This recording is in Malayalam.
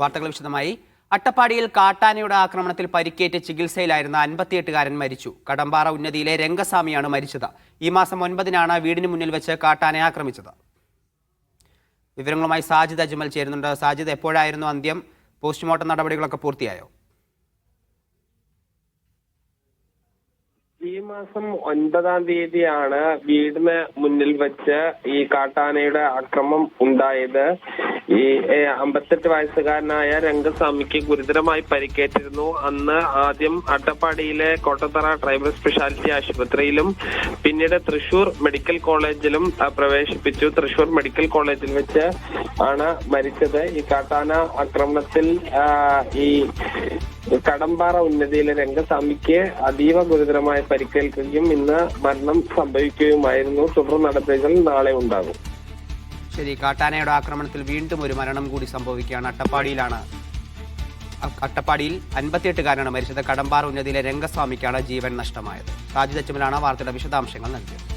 വാർത്തകൾ വിശദമായി. അട്ടപ്പാടിയിൽ കാട്ടാനയുടെ ആക്രമണത്തിൽ പരിക്കേറ്റ് ചികിത്സയിലായിരുന്ന 58-കാരൻ മരിച്ചു. കടമ്പാറ ഉന്നതിയിലെ രംഗസ്വാമിയാണ് മരിച്ചത്. ഈ മാസം 9-നാണ് വീടിന് മുന്നിൽ വെച്ച് കാട്ടാനയെ ആക്രമിച്ചത്. വിവരങ്ങളുമായി സാജിദ് അജ്മൽ ചേരുന്നുണ്ട്. സാജിദ്, എപ്പോഴായിരുന്നു അന്ത്യം? പോസ്റ്റ്മോർട്ടം നടപടികളൊക്കെ പൂർത്തിയായോ? ഈ മാസം 9-ാം തീയതിയാണ് വീടിന് മുന്നിൽ വെച്ച് ഈ കാട്ടാനയുടെ ആക്രമണം ഉണ്ടായത്. ഈ 58 വയസ്സുകാരനായ രംഗസ്വാമിക്ക് ഗുരുതരമായി പരിക്കേറ്റിരുന്നു. അന്ന് ആദ്യം അട്ടപ്പാടിയിലെ കോട്ടത്തറ ട്രൈബൽ സ്പെഷ്യാലിറ്റി ആശുപത്രിയിലും പിന്നീട് തൃശൂർ മെഡിക്കൽ കോളേജിലും പ്രവേശിപ്പിച്ചു. തൃശൂർ മെഡിക്കൽ കോളേജിൽ വെച്ച് ആണ് മരിച്ചത്. ഈ കാട്ടാന ആക്രമണത്തിൽ ഈ കടമ്പാറ ഉന്നതിയിലെ രംഗസ്വാമിക്ക് അതീവ ഗുരുതരമായി പരിക്കേൽക്കുകയും ഇന്ന് മരണം സംഭവിക്കുകയുമായിരുന്നു. തുടർ നടപടികൾ നാളെ ഉണ്ടാകും. ശരി, കാട്ടാനയുടെ ആക്രമണത്തിൽ വീണ്ടും ഒരു മരണം കൂടി സംഭവിക്കുകയാണ്. അട്ടപ്പാടിയിൽ 58-കാരനാണ് മരിച്ചത്. കടമ്പാറ ഉന്നതിയിലെ രംഗസ്വാമിക്കാണ് ജീവൻ നഷ്ടമായത്. സാജിദ് അജ്മലാണ് വാർത്തയുടെ വിശദാംശങ്ങൾ നൽകിയത്.